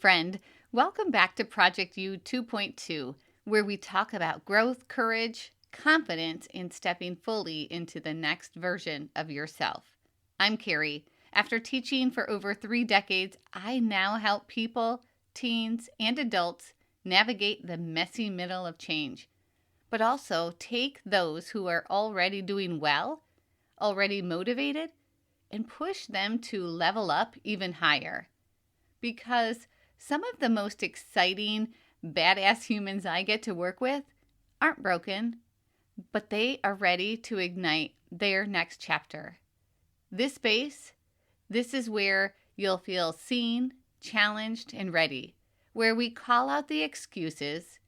friend. Welcome back to Project U 2.2, where we talk about growth, courage, confidence, and stepping fully into the next version of yourself. I'm Carrie. After teaching for over 3 decades, I now help people, teens, and adults navigate the messy middle of change, but also take those who are already doing well, already motivated, and push them to level up even higher. Because some of the most exciting, badass humans I get to work with aren't broken, but they are ready to ignite their next chapter. This space, this is where you'll feel seen, challenged, and ready, where we call out the excuses,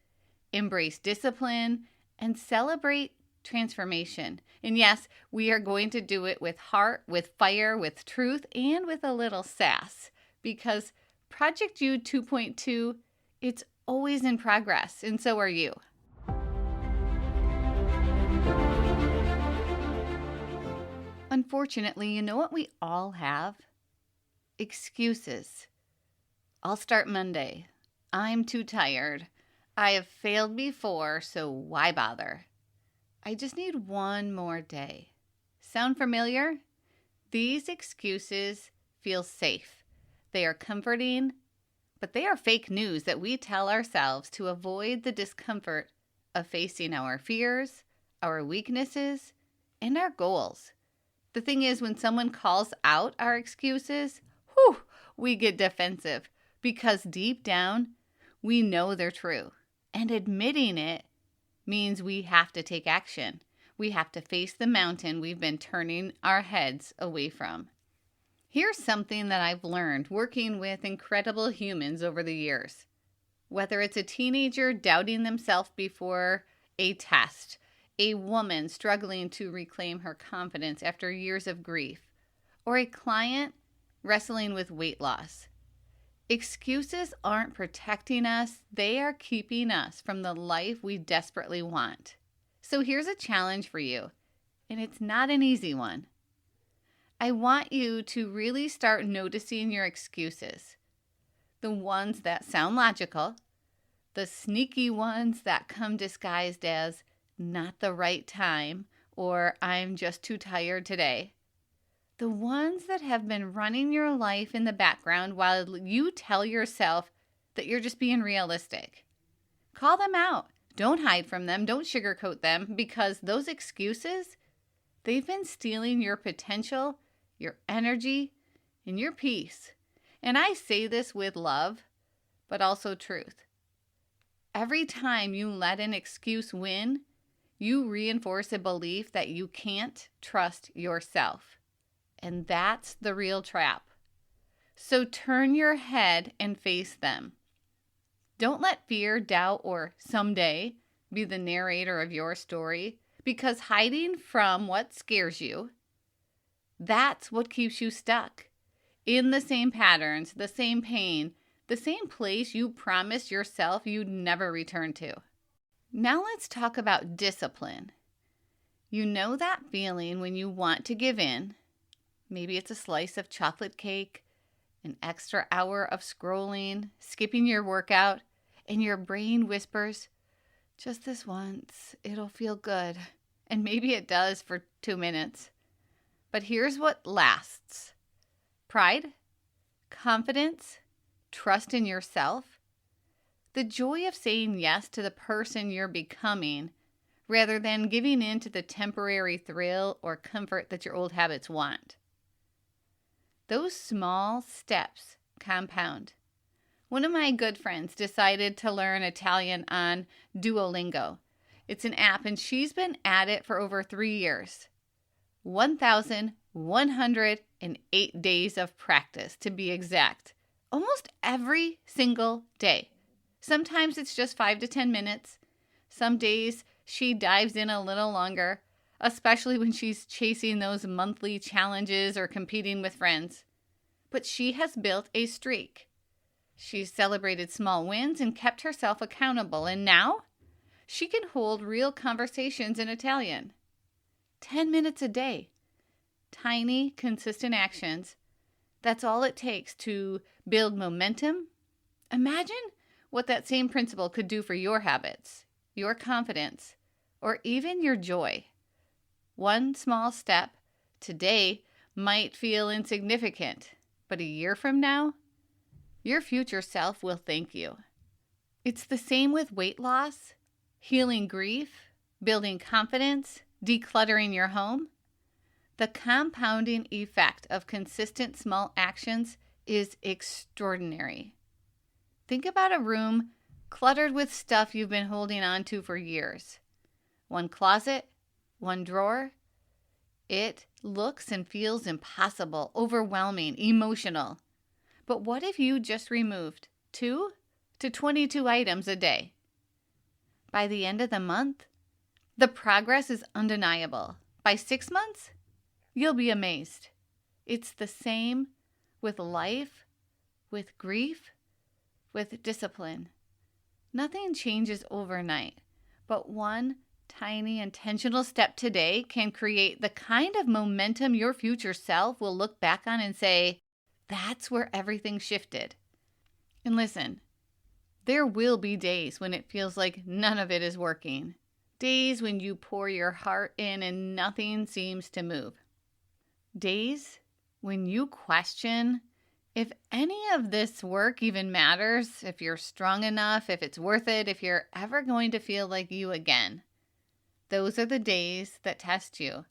embrace discipline, and celebrate transformation. And yes, we are going to do it with heart, with fire, with truth, and with a little sass. Because Project U 2.2, it's always in progress, and so are you. Unfortunately, you know what we all have? Excuses. I'll start Monday. I'm too tired. I have failed before, so why bother? I just need one more day. Sound familiar? These excuses feel safe. They are comforting, but they are fake news that we tell ourselves to avoid the discomfort of facing our fears, our weaknesses, and our goals. The thing is, when someone calls out our excuses, we get defensive because deep down, we know they're true. And admitting it means we have to take action. We have to face the mountain we've been turning our heads away from. Here's something that I've learned working with incredible humans over the years. Whether it's a teenager doubting themselves before a test, a woman struggling to reclaim her confidence after years of grief, or a client wrestling with weight loss. Excuses aren't protecting us, they are keeping us from the life we desperately want. So here's a challenge for you, and it's not an easy one. I want you to really start noticing your excuses. The ones that sound logical, the sneaky ones that come disguised as not the right time or I'm just too tired today. The ones that have been running your life in the background while you tell yourself that you're just being realistic. Call them out. Don't hide from them. Don't sugarcoat them, because those excuses, they've been stealing your potential, your energy, and your peace. And I say this with love, but also truth. Every time you let an excuse win, you reinforce a belief that you can't trust yourself. And that's the real trap. So turn your head and face them. Don't let fear, doubt, or someday be the narrator of your story, because hiding from what scares you, that's what keeps you stuck in the same patterns, the same pain, the same place you promised yourself you'd never return to. Now let's talk about discipline. You know that feeling when you want to give in. Maybe it's a slice of chocolate cake, an extra hour of scrolling, skipping your workout, and your brain whispers, just this once, it'll feel good. And maybe it does for 2 minutes. But here's what lasts: pride, confidence, trust in yourself, the joy of saying yes to the person you're becoming rather than giving in to the temporary thrill or comfort that your old habits want. Those small steps compound. One of my good friends decided to learn Italian on Duolingo. It's an app, and she's been at it for over 3 years. 1,108 days of practice, to be exact. Almost every single day. Sometimes it's just 5 to 10 minutes. Some days she dives in a little longer, especially when she's chasing those monthly challenges or competing with friends. But she has built a streak. She's celebrated small wins and kept herself accountable, and now she can hold real conversations in Italian. 10 minutes a day. Tiny, consistent actions. That's all it takes to build momentum Imagine what that same principle could do for your habits, your confidence, or even your joy. One small step today might feel insignificant, but a year from now, your future self will thank you. It's the same with weight loss, healing grief, building confidence, decluttering your home. The compounding effect of consistent small actions is extraordinary. Think about a room cluttered with stuff you've been holding on to for years. One closet, one drawer. It looks and feels impossible, overwhelming, emotional. But what if you just removed 2 to 22 items a day? By the end of the month, the progress is undeniable. By 6 months, you'll be amazed. It's the same with life, with grief, with discipline. Nothing changes overnight, but one tiny intentional step today can create the kind of momentum your future self will look back on and say, that's where everything shifted. And listen, there will be days when it feels like none of it is working. Days when you pour your heart in and nothing seems to move. Days when you question if any of this work even matters, if you're strong enough, if it's worth it, if you're ever going to feel like you again. Those are the days that test you.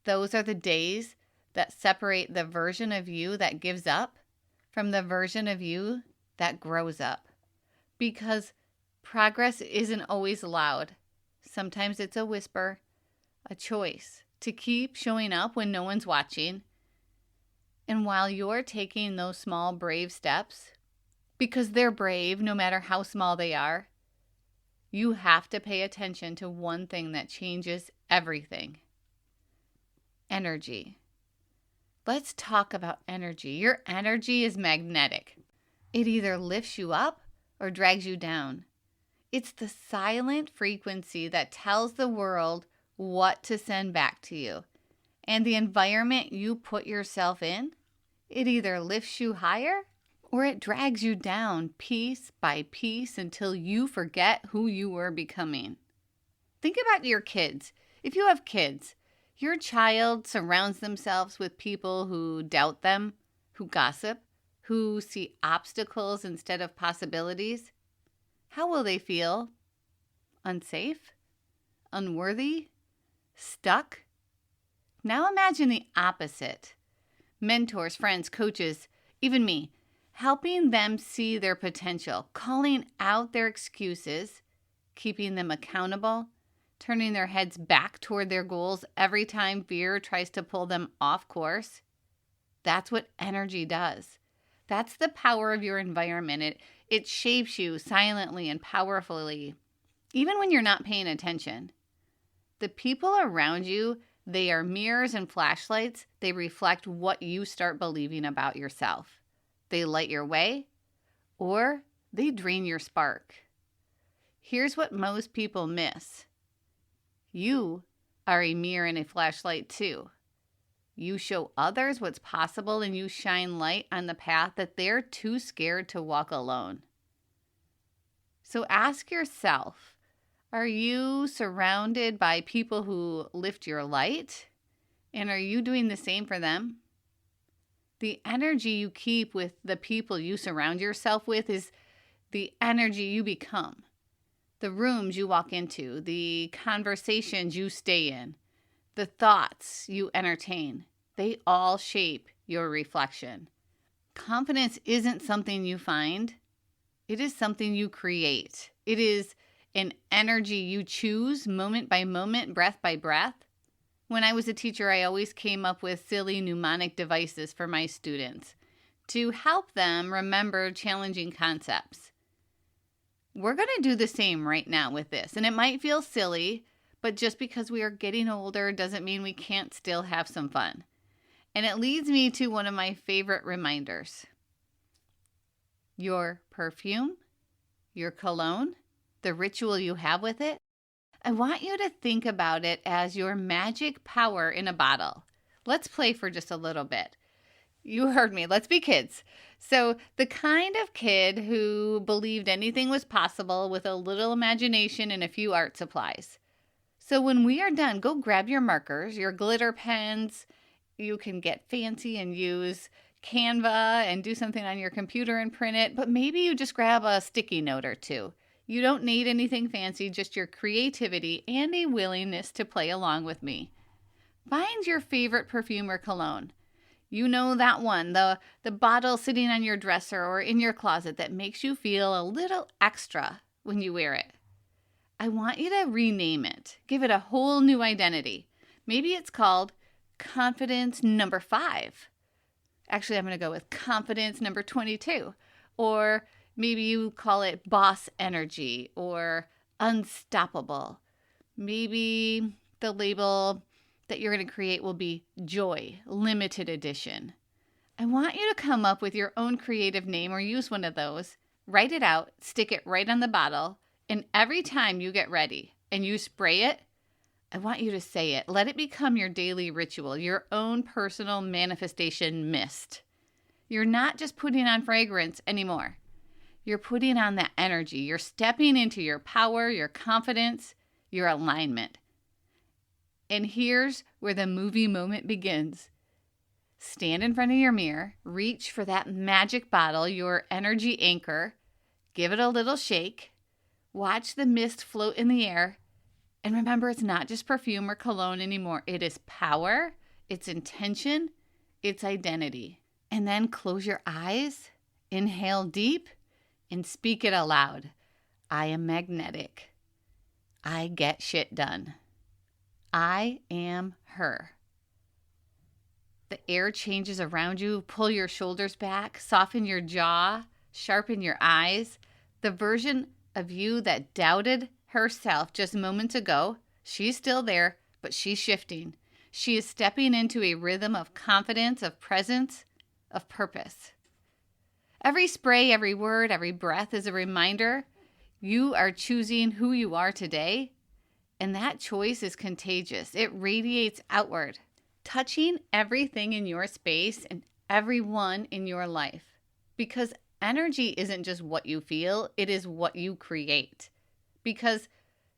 Those are the days that separate the version of you that gives up from the version of you that grows up. Because progress isn't always loud. Sometimes it's a whisper, a choice to keep showing up when no one's watching. And while you're taking those small, brave steps, because they're brave no matter how small they are, you have to pay attention to one thing that changes everything. Energy. Let's talk about energy. Your energy is magnetic. It either lifts you up or drags you down. It's the silent frequency that tells the world what to send back to you. And the environment you put yourself in, it either lifts you higher or it drags you down piece by piece until you forget who you were becoming. Think about your kids. If you have kids, your child surrounds themselves with people who doubt them, who gossip, who see obstacles instead of possibilities. How will they feel? Unsafe? Unworthy? Stuck? Now imagine the opposite. Mentors, friends, coaches, even me, helping them see their potential, calling out their excuses, keeping them accountable, turning their heads back toward their goals every time fear tries to pull them off course. That's what energy does. That's the power of your environment. It shapes you silently and powerfully, even when you're not paying attention. The people around you, they are mirrors and flashlights. They reflect what you start believing about yourself. They light your way, or they drain your spark. Here's what most people miss. You are a mirror and a flashlight too. You show others what's possible and you shine light on the path that they're too scared to walk alone. So ask yourself, are you surrounded by people who lift your light? And are you doing the same for them? The energy you keep with the people you surround yourself with is the energy you become. The rooms you walk into, the conversations you stay in, the thoughts you entertain, they all shape your reflection. Confidence isn't something you find. It is something you create. It is an energy you choose moment by moment, breath by breath. When I was a teacher, I always came up with silly mnemonic devices for my students to help them remember challenging concepts. We're going to do the same right now with this, and it might feel silly, but just because we are getting older doesn't mean we can't still have some fun. And it leads me to one of my favorite reminders. Your perfume, your cologne, the ritual you have with it, I want you to think about it as your magic power in a bottle. Let's play for just a little bit. You heard me. Let's be kids. So, the kind of kid who believed anything was possible with a little imagination and a few art supplies. So, when we are done, go grab your markers, your glitter pens. You can get fancy and use Canva and do something on your computer and print it, but maybe you just grab a sticky note or two. You don't need anything fancy, just your creativity and a willingness to play along with me. Find your favorite perfume or cologne. You know that one, the bottle sitting on your dresser or in your closet that makes you feel a little extra when you wear it. I want you to rename it. Give it a whole new identity. Maybe it's called Confidence Number 5. Actually, I'm going to go with Confidence Number 22. Or maybe you call it Boss Energy or Unstoppable. Maybe the label that you're going to create will be Joy, Limited Edition. I want you to come up with your own creative name or use one of those. Write it out, stick it right on the bottle, and every time you get ready and you spray it, I want you to say it. Let it become your daily ritual, your own personal manifestation mist. You're not just putting on fragrance anymore. You're putting on that energy. You're stepping into your power, your confidence, your alignment. And here's where the movie moment begins. Stand in front of your mirror, reach for that magic bottle, your energy anchor, give it a little shake, watch the mist float in the air, and remember it's not just perfume or cologne anymore. It is power, it's intention, it's identity. And then close your eyes, inhale deep, and speak it aloud. I am magnetic. I get shit done. I am her. The air changes around you. Pull your shoulders back, soften your jaw, sharpen your eyes. The version of you that doubted herself just moments ago, she's still there, but she's shifting. She is stepping into a rhythm of confidence, of presence, of purpose. Every spray, every word, every breath is a reminder you are choosing who you are today. And that choice is contagious. It radiates outward, touching everything in your space and everyone in your life. Because energy isn't just what you feel, it is what you create. Because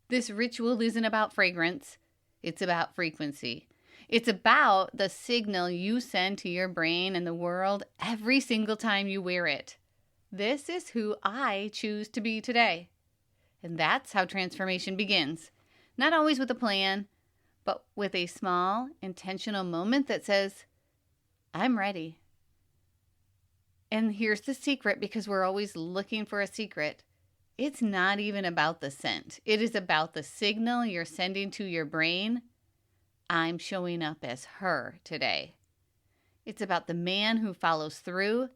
this ritual isn't about fragrance, it's about frequency. It's about the signal you send to your brain and the world every single time you wear it. This is who I choose to be today. And that's how transformation begins. Not always with a plan, but with a small, intentional moment that says, I'm ready. And here's the secret, because we're always looking for a secret. It's not even about the scent. It is about the signal you're sending to your brain. I'm showing up as her today. It's about the man who follows through,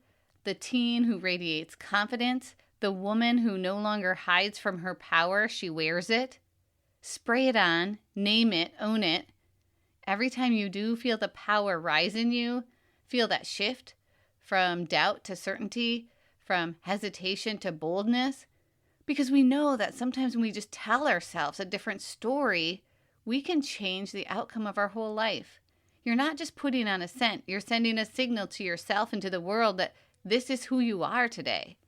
the teen who radiates confidence, the woman who no longer hides from her power, she wears it. Spray it on, name it, own it. Every time you do, feel the power rise in you. Feel that shift from doubt to certainty, from hesitation to boldness. Because we know that sometimes when we just tell ourselves a different story, we can change the outcome of our whole life. You're not just putting on a scent. You're sending a signal to yourself and to the world that this is who you are today.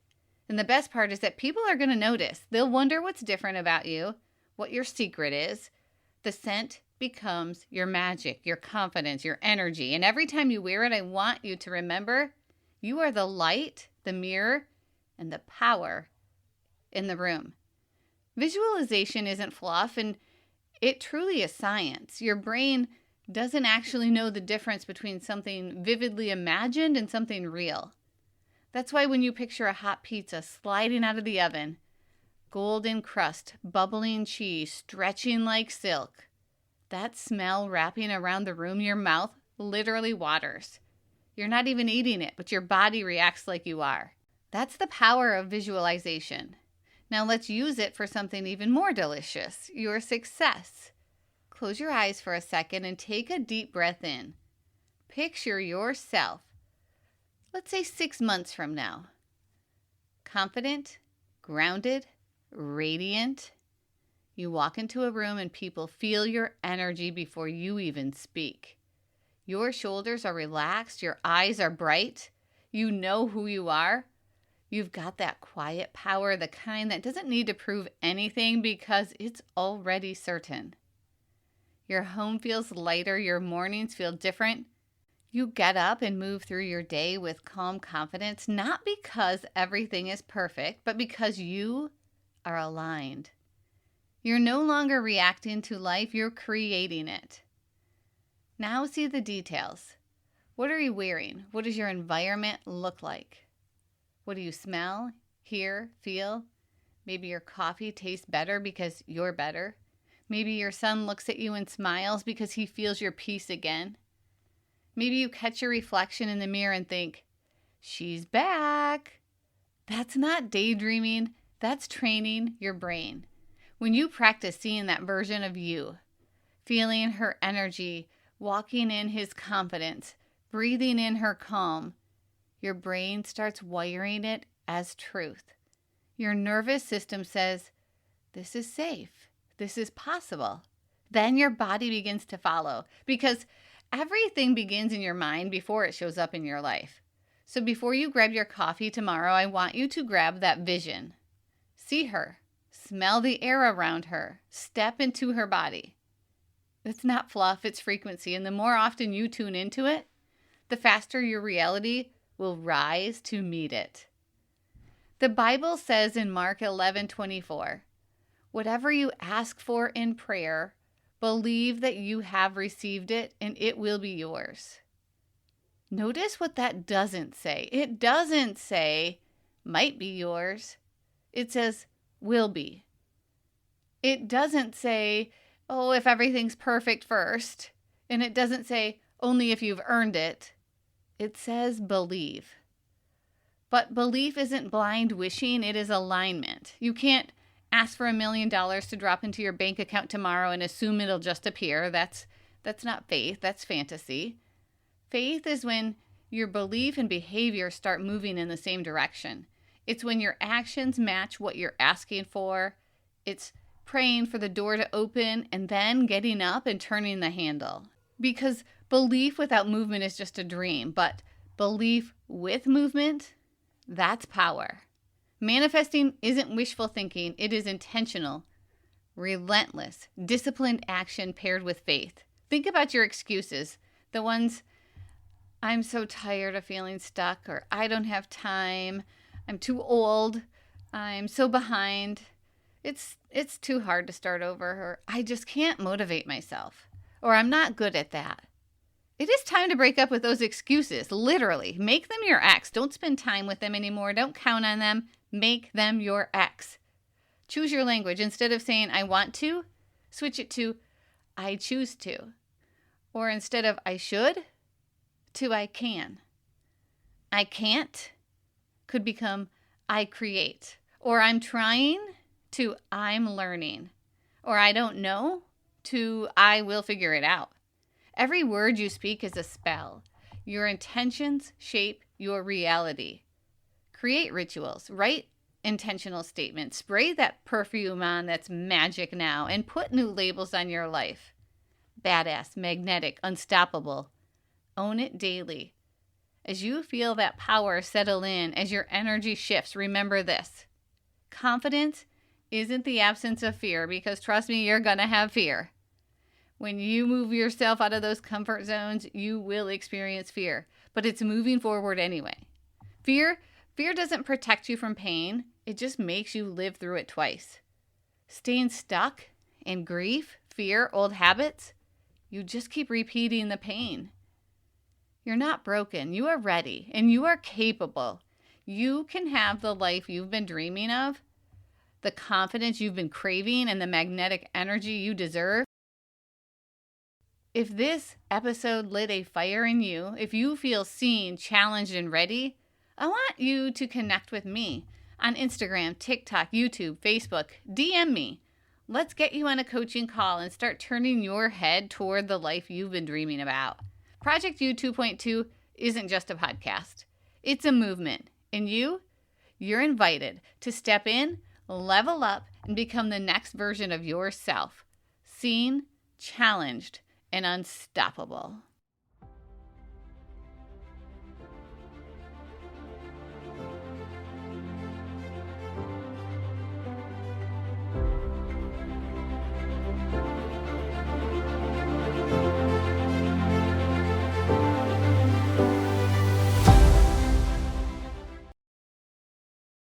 And the best part is that people are going to notice. They'll wonder what's different about you, what your secret is. The scent becomes your magic, your confidence, your energy. And every time you wear it, I want you to remember you are the light, the mirror, and the power in the room. Visualization isn't fluff, and it truly is science. Your brain doesn't actually know the difference between something vividly imagined and something real. That's why when you picture a hot pizza sliding out of the oven, golden crust, bubbling cheese, stretching like silk, that smell wrapping around the room, your mouth literally waters. You're not even eating it, but your body reacts like you are. That's the power of visualization. Now let's use it for something even more delicious, your success. Close your eyes for a second and take a deep breath in. Picture yourself, let's say 6 months from now. Confident, grounded, radiant. You walk into a room and people feel your energy before you even speak. Your shoulders are relaxed. Your eyes are bright. You know who you are. You've got that quiet power, the kind that doesn't need to prove anything because it's already certain. Your home feels lighter. Your mornings feel different. You get up and move through your day with calm confidence, not because everything is perfect, but because you are aligned. You're no longer reacting to life, you're creating it. Now see the details. What are you wearing? What does your environment look like? What do you smell, hear, feel? Maybe your coffee tastes better because you're better. Maybe your son looks at you and smiles because he feels your peace again. Maybe you catch your reflection in the mirror and think, she's back. That's not daydreaming. That's training your brain. When you practice seeing that version of you, feeling her energy, walking in his confidence, breathing in her calm, your brain starts wiring it as truth. Your nervous system says, this is safe. This is possible. Then your body begins to follow because everything begins in your mind before it shows up in your life. So before you grab your coffee tomorrow, I want you to grab that vision. See her. Smell the air around her. Step into her body. It's not fluff, it's frequency. And the more often you tune into it, the faster your reality will rise to meet it. The Bible says in Mark 11:24, whatever you ask for in prayer, believe that you have received it and it will be yours. Notice what that doesn't say. It doesn't say, might be yours. It says, will be. It doesn't say, oh, if everything's perfect first. And it doesn't say, only if you've earned it. It says believe. But belief isn't blind wishing, it is alignment. You can't ask for $1 million to drop into your bank account tomorrow and assume it'll just appear. That's not faith, that's fantasy. Faith is when your belief and behavior start moving in the same direction. It's when your actions match what you're asking for. It's praying for the door to open and then getting up and turning the handle. Because belief without movement is just a dream, but belief with movement, that's power. Manifesting isn't wishful thinking, it is intentional, relentless, disciplined action paired with faith. Think about your excuses, the ones, I'm so tired of feeling stuck, or I don't have time, I'm too old, I'm so behind, it's too hard to start over, or I just can't motivate myself, or I'm not good at that. It is time to break up with those excuses, literally. Make them your ex. Don't spend time with them anymore. Don't count on them. Make them your ex. Choose your language. Instead of saying, I want to, switch it to, I choose to. Or instead of, I should, to, I can. I can't could become, I create. Or I'm trying to, I'm learning. Or I don't know to, I will figure it out. Every word you speak is a spell. Your intentions shape your reality. Create rituals. Write intentional statements. Spray that perfume on that's magic now and put new labels on your life. Badass, magnetic, unstoppable. Own it daily. As you feel that power settle in, as your energy shifts, remember this. Confidence isn't the absence of fear, because trust me, you're going to have fear. When you move yourself out of those comfort zones, you will experience fear, but it's moving forward anyway. Fear doesn't protect you from pain. It just makes you live through it twice. Staying stuck in grief, fear, old habits, you just keep repeating the pain. You're not broken. You are ready and you are capable. You can have the life you've been dreaming of, the confidence you've been craving, and the magnetic energy you deserve. If this episode lit a fire in you, if you feel seen, challenged, and ready, I want you to connect with me on Instagram, TikTok, YouTube, Facebook. DM me. Let's get you on a coaching call and start turning your head toward the life you've been dreaming about. Project U 2.2 isn't just a podcast. It's a movement. And you're invited to step in, level up, and become the next version of yourself. Seen, challenged, and unstoppable.